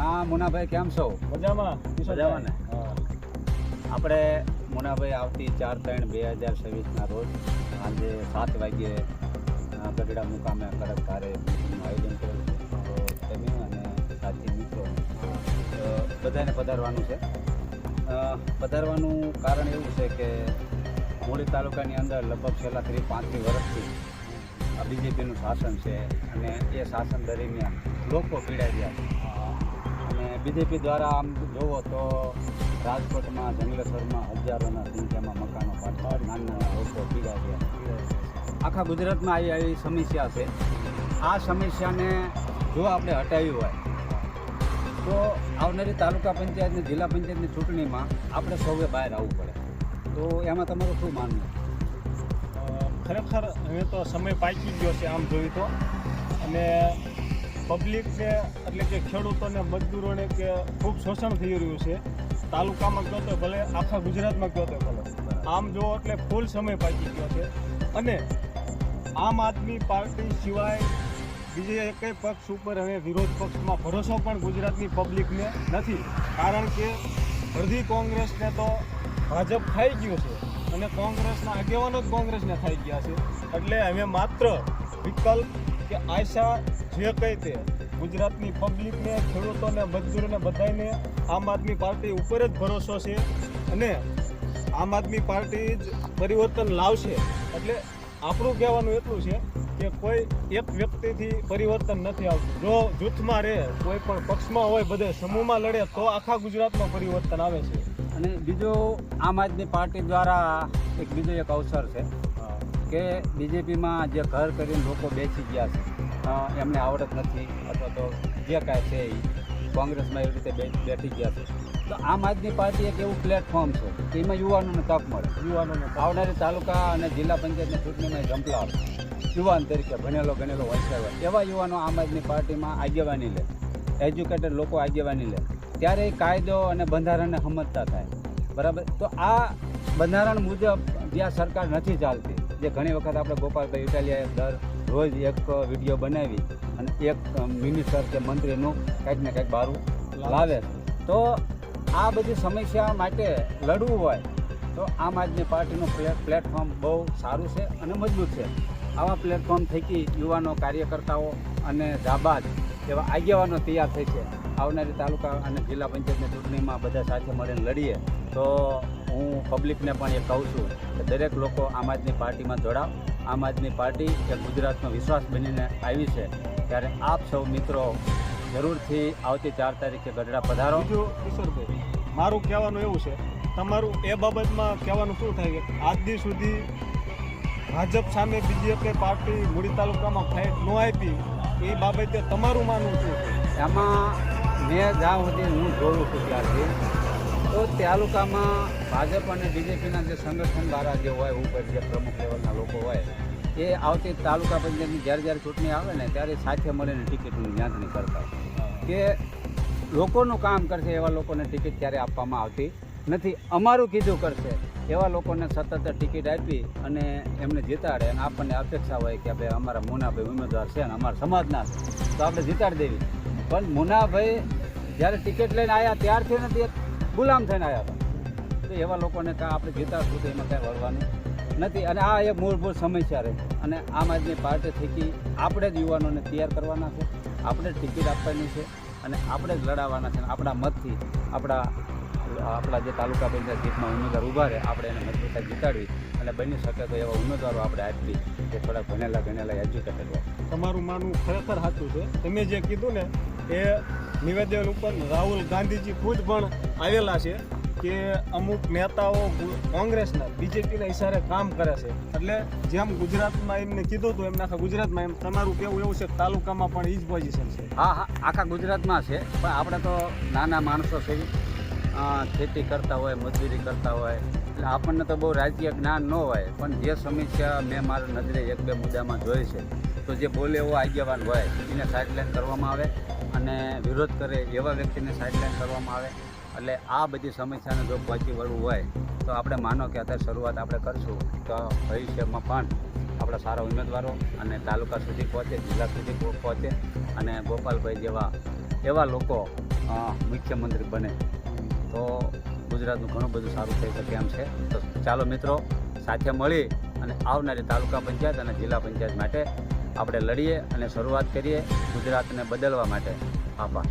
હા મુનાભાઈ કેમ છો? મજામાં મજામાં ને? આપણે મુનાભાઈ આવતી 4/3/2026 રોજ સાંજે 7 વાગ્યે ગઢડા મુકામે કડક કાર્યનું આયોજન કરેલું છે. તો તમે અને સાથી મિત્રો બધાને પધારવાનું છે. પધારવાનું કારણ એવું છે કે મૂળી તાલુકાની અંદર લગભગ છેલ્લા 30-35 વર્ષથી બીજેપીનું શાસન છે અને એ શાસન દરમિયાન લોકો પીડાઈ રહ્યા છે. અને બીજેપી દ્વારા આમ જુઓ તો રાજકોટમાં જંગલેશ્વરમાં હજારોના સંખ્યામાં મકાનો પાડતા નાના લોકો પીડાઈ રહ્યા. આખા ગુજરાતમાં આવી સમસ્યા છે. આ સમસ્યાને જો આપણે હટાવી હોય તો આવનારી તાલુકા પંચાયત અને જિલ્લા પંચાયતની ચૂંટણીમાં આપણે સૌએ બહાર આવવું પડે. તો એમાં તમારું શું માનવું? ખરેખર હવે તો સમય પાકી ગયો છે આમ જોયું તો. અને પબ્લિકને એટલે કે ખેડૂતોને મજદૂરોને કે ખૂબ શોષણ થઈ રહ્યું છે. તાલુકામાં કહો તો ભલે, આખા ગુજરાતમાં કહો તો ભલે. આમ જો એટલે ફૂલ સમય પાકી ગયો છે. અને આમ આદમી પાર્ટી સિવાય બીજે એકેય પક્ષ ઉપર હવે વિરોધ પક્ષમાં ભરોસો પણ ગુજરાતની પબ્લિકને નથી. કારણ કે અડધી કોંગ્રેસને તો ભાજપ ખાઈ ગયું છે અને કોંગ્રેસના આગેવાનો જ કોંગ્રેસને ખાઈ ગયા છે. એટલે હવે માત્ર વિકલ્પ કે આશા જે કંઈ તે ગુજરાતની પબ્લિકને, ખેડૂતોને, મજદૂરોને બધાને આમ આદમી પાર્ટી ઉપર જ ભરોસો છે અને આમ આદમી પાર્ટી જ પરિવર્તન લાવશે. એટલે આપણું કહેવાનું એટલું છે કે કોઈ એક વ્યક્તિથી પરિવર્તન નથી આવતું. જો જૂથમાં રહે, કોઈ પણ પક્ષમાં હોય, બધે સમૂહમાં લડે તો આખા ગુજરાતમાં પરિવર્તન આવે છે. અને બીજો આમ આદમી પાર્ટી દ્વારા બીજો એક અવસર છે કે બીજેપીમાં જે ઘર કરીને લોકો બેસી ગયા છે, એમને આવડત નથી અથવા તો જે કાંઈ છે એ કોંગ્રેસમાં એવી રીતે બેઠી ગયા છે. તો આમ આદમી પાર્ટી એક એવું પ્લેટફોર્મ છે કે એમાં યુવાનોને તક મળે. યુવાનોને આવનારી તાલુકા અને જિલ્લા પંચાયતની ચૂંટણીમાં ઝંપલાવ યુવાન તરીકે ભણેલો ગણેલો હોશિયાર હોય એવા યુવાનો આમ આદમી પાર્ટીમાં આગેવાની લે, એજ્યુકેટેડ લોકો આગેવાની લે, ત્યારે એ કાયદો અને બંધારણને સમજતા થાય. બરાબર? તો આ બંધારણ મુજબ જ્યાં સરકાર નથી ચાલતી, જે ઘણી વખત આપણે ગોપાલભાઈ ઇટાલિયાએ દર રોજ એક વિડીયો બનાવી અને એક મિનિસ્ટર કે મંત્રીનું કંઈક ને કંઈક બારું લાવે છે. તો આ બધી સમસ્યા માટે લડવું હોય તો આમ આદમી પાર્ટીનું પ્લેટફોર્મ બહુ સારું છે અને મજબૂત છે. આવા પ્લેટફોર્મ થકી યુવાનો, કાર્યકર્તાઓ અને જાબાજ એવા આગેવાનો તૈયાર થઈ છે. આવનારી તાલુકા અને જિલ્લા પંચાયતની ચૂંટણીમાં બધા સાથે મળીને લડીએ. તો હું પબ્લિકને પણ એ કહું છું કે દરેક લોકો આમ આદમી પાર્ટીમાં જોડાવ. આમ આદમી પાર્ટી એ ગુજરાતનો વિશ્વાસ બનીને આવી છે. ત્યારે આપ સૌ મિત્રો જરૂરથી આવતી 4 તારીખે ગઢડા પધારો. બીજું કિશોરભાઈ, મારું કહેવાનું એવું છે, તમારું એ બાબતમાં કહેવાનું શું થાય કે આજ દી સુધી ભાજપ સામે બીજી એક પાર્ટી મૂળી તાલુકામાં ફાઇટ ન આપી, એ બાબતે તમારું માનવું શું છે? એમાં મેં જ્યાં સુધી હું જોઉં છું ત્યારથી તો તાલુકામાં ભાજપ અને બીજેપીના જે સંગઠનવાળા જે હોય ઉપર જે પ્રમુખ લેવલના લોકો હોય એ આવતી તાલુકા પંચાયતની જ્યારે ચૂંટણી આવે ને ત્યારે સાથે મળીને ટિકિટની યાંતણી કરતા કે લોકોનું કામ કરશે એવા લોકોને ટિકિટ ક્યારે આપવામાં આવતી નથી. અમારું કીધું કરશે એવા લોકોને સતત ટિકિટ આપી અને એમને જીતાડે. અને આપણને અપેક્ષા હોય કે ભાઈ અમારા મુનાભાઈ ઉમેદવાર છે અને અમારા સમાજના તો આપણે જીતાડી દેવી. પણ મુનાભાઈ જ્યારે ટિકિટ લઈને આવ્યા ત્યારથી નથી ગુલામ થઈને આવ્યા હતા. તો એવા લોકોને કાં આપણે જીતાડશું તો એમાં કાંઈ વળવાનું નથી. અને આ એક મૂળભૂત સમસ્યા રહે. અને આમ આદમી પાર્ટી થકી આપણે જ યુવાનોને તૈયાર કરવાના છે, આપણે જ ટિકિટ આપવાની છે અને આપણે જ લડાવવાના છે. આપણા મતથી આપણા જે તાલુકા પંચાયત જીતમાં ઉમેદવાર ઊભા રહે આપણે એને મજબૂતાઈ જીતાડવી અને બની શકે તો એવા ઉમેદવારો આપણે આપવી કે થોડા ભણેલા એજ્યુકેટેડ હોય. તમારું માનવું ખરેખર સાચું છે. તમે જે કીધું ને એ નિવેદન ઉપર રાહુલ ગાંધીજી ખુદ પણ આવેલા છે કે અમુક નેતાઓ કોંગ્રેસના બીજેપીના ઈશારે કામ કરે છે. એટલે જેમ ગુજરાતમાં એમને કીધું હતું એમને આખા ગુજરાતમાં, એમ તમારું કેવું એવું છે કે તાલુકામાં પણ એ જ પોઝિશન છે? હા, આખા ગુજરાતમાં છે. પણ આપણે તો નાના માણસો છે, ખેતી કરતા હોય, મજૂરી કરતા હોય, એટલે આપણને તો બહુ રાજકીય જ્ઞાન ન હોય. પણ જે સમસ્યા મેં મારા નજરે 1-2 મુદ્દામાં જોઈ છે તો જે બોલે એવો આગેવાન હોય એને સાઇડલાઇન કરવામાં આવે અને વિરોધ કરે એવા વ્યક્તિને સાઇડલાઇન કરવામાં આવે. એટલે આ બધી સમસ્યાને જો પહોંચી વળવું હોય તો આપણે માનો કે અત્યારે શરૂઆત આપણે કરશું તો ભવિષ્યમાં પણ આપણા સારા ઉમેદવારો અને તાલુકા સુધી પહોંચે, જિલ્લા સુધી પહોંચે અને ગોપાલભાઈ જેવા એવા લોકો મુખ્યમંત્રી બને તો ગુજરાતનું ઘણું બધું સારું થઈ શકે એમ છે. તો ચાલો મિત્રો, સાથે મળી અને આવનારી તાલુકા પંચાયત અને જિલ્લા પંચાયત માટે આપણે લડીએ અને શરૂઆત કરીએ ગુજરાતને બદલવા માટે. આભાર.